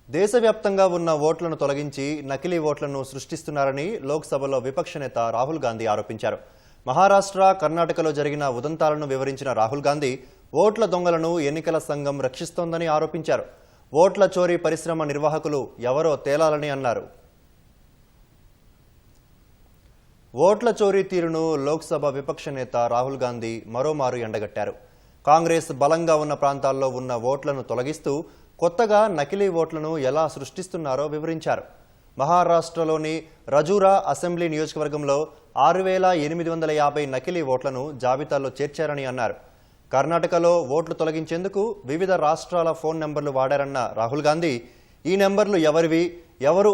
దేశవ్యాప్తంగా ఉన్న ఓట్లను తొలగించి నకిలీ ఓట్లను సృష్టిస్తున్నారని లోక్సభలో విపక్ష నేత రాహుల్ గాంధీ ఆరోపించారు. మహారాష్ట్ర, కర్ణాటకలో జరిగిన ఉదంతాలను వివరించిన రాహుల్ గాంధీ ఓట్ల దొంగలను ఎన్నికల సంఘం రక్షిస్తోందని ఆరోపించారు. ఓట్ల చోరీ పరిశ్రమ నిర్వాహకులు ఎవరో తేలాలని అన్నారు. ఓట్ల చోరీ తీరును లోక్సభ విపక్ష నేత రాహుల్ గాంధీ మరోమారు ఎండగట్టారు. కాంగ్రెస్ బలంగా ఉన్న ప్రాంతాల్లో ఉన్న ఓట్లను తొలగిస్తూ కొత్తగా నకిలీ ఓట్లను ఎలా సృష్టిస్తున్నారో వివరించారు. మహారాష్ట్రలోని రజూరా అసెంబ్లీ నియోజకవర్గంలో 6,850 నకిలీ ఓట్లను జాబితాలో చేర్చారని అన్నారు. కర్ణాటకలో ఓట్లు తొలగించేందుకు వివిధ రాష్ట్రాల ఫోన్ నెంబర్లు వాడారన్న రాహుల్ గాంధీ ఈ నెంబర్లు ఎవరివి, ఎవరు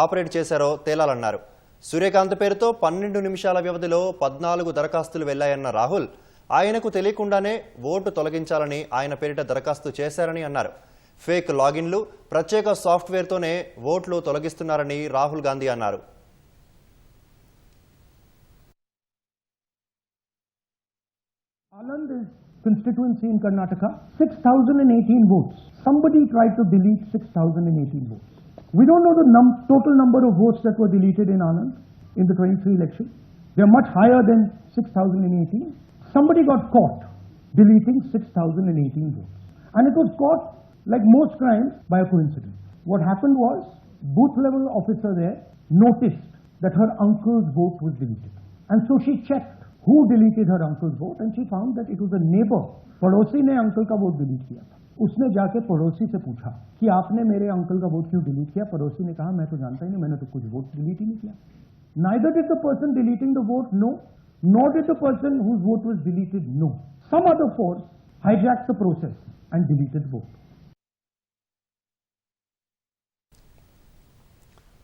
ఆపరేట్ చేశారో తేలాలన్నారు. సూర్యకాంత్ పేరుతో 12 నిమిషాల వ్యవధిలో 14 దరఖాస్తులు వెళ్లాయన్న రాహుల్ ఆయనకు తెలియకుండానే ఓటు తొలగించాలని ఆయన పేరిట దరఖాస్తు చేశారని అన్నారు. ఫేక్ లాగిన్లు, ప్రత్యేక సాఫ్ట్వేర్తోనే ఓట్లు తొలగిస్తున్నారని రాహుల్ గాంధీ అన్నారు. Anand is constituency in Karnataka, 6,018 votes. Somebody tried to delete 6,018 votes. We don't know the total number of votes that were deleted in Anand in the 23 election. They are much higher than 6,018. Somebody got caught deleting 6,018 votes. And it was caught, like most crimes, by a coincidence. What happened was, booth level officer there noticed that her uncle's vote was deleted. And so she checked who deleted her uncle's vote, and she found that it was a neighbor. पड़ोसी ने uncle का vote delete किया था. उसने जाके पड़ोसी से पूछा कि आपने मेरे अंकल का वोट क्यों डिलीट किया. पड़ोसी ने कहा मैं तो जानता ही नहीं, मैंने तो कुछ वोट डिलीट ही नहीं किया. Neither did the person deleting the vote know, nor did the person whose vote was deleted know. Some other force hijacked the process and deleted the vote.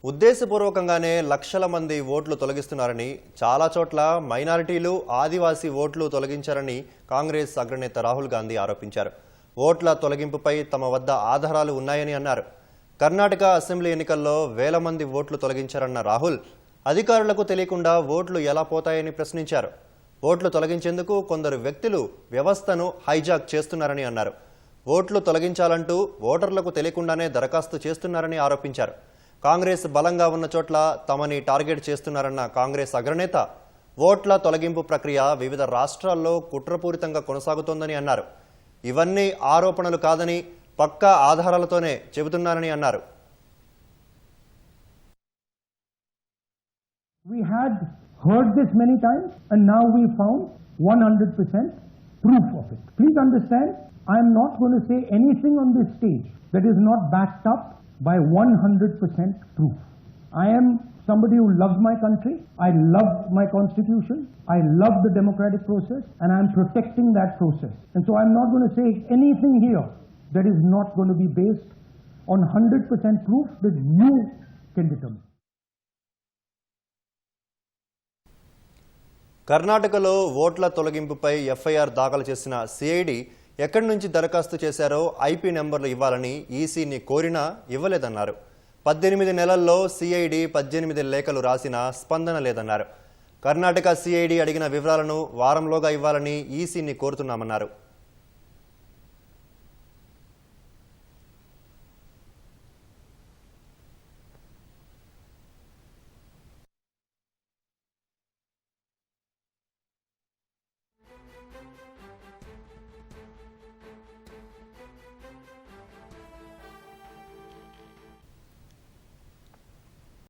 ఉద్దేశపూర్వకంగానే లక్షల మంది ఓట్లు తొలగిస్తున్నారని, చాలా చోట్ల మైనారిటీలు, ఆదివాసీ ఓట్లు తొలగించారని కాంగ్రెస్ అగ్రనేత రాహుల్ గాంధీ ఆరోపించారు. ఓట్ల తొలగింపుపై తమ వద్ద ఆధారాలు ఉన్నాయని అన్నారు. కర్ణాటక అసెంబ్లీ ఎన్నికల్లో వేల మంది ఓట్లు తొలగించారన్న రాహుల్ అధికారులకు తెలియకుండా ఓట్లు ఎలా పోతాయని ప్రశ్నించారు. ఓట్లు తొలగించేందుకు కొందరు వ్యక్తులు వ్యవస్థను హైజాక్ చేస్తున్నారని అన్నారు. ఓట్లు తొలగించాలంటూ ఓటర్లకు తెలియకుండానే దరఖాస్తు చేస్తున్నారని ఆరోపించారు. కాంగ్రెస్ బలంగా ఉన్న చోట్ల తమని టార్గెట్ చేస్తున్నారన్న కాంగ్రెస్ అగ్రనేత ఓట్ల తొలగింపు ప్రక్రియ వివిధ రాష్ట్రాల్లో కుట్రపూరితంగా కొనసాగుతోందని అన్నారు. ఇవన్నీ ఆరోపణలు కాదని పక్కా ఆధారాలతోనే చెబుతున్నారని అన్నారు. We had heard this many times and now we found 100% proof of it. Please understand, I am not going to say anything on this stage that is not backed up by 100% proof. I am somebody who loves my country, I love my constitution, I love the democratic process, and I am protecting that process. And so I am not going to say anything here that is not going to be based on 100% proof that you can determine. కర్ణాటకలో ఓట్ల తొలగింపుపై FIR దాఖలు చేసిన CID ఎక్కడి నుంచి దరఖాస్తు చేశారో IP నెంబర్లు ఇవ్వాలని ఈసీని కోరినా ఇవ్వలేదన్నారు. 18 నెలల్లో సిఐడి 18 లేఖలు రాసినా స్పందన లేదన్నారు. కర్ణాటక సిఐడి అడిగిన వివరాలను వారంలోగా ఇవ్వాలని ఈసీని కోరుతున్నామన్నారు.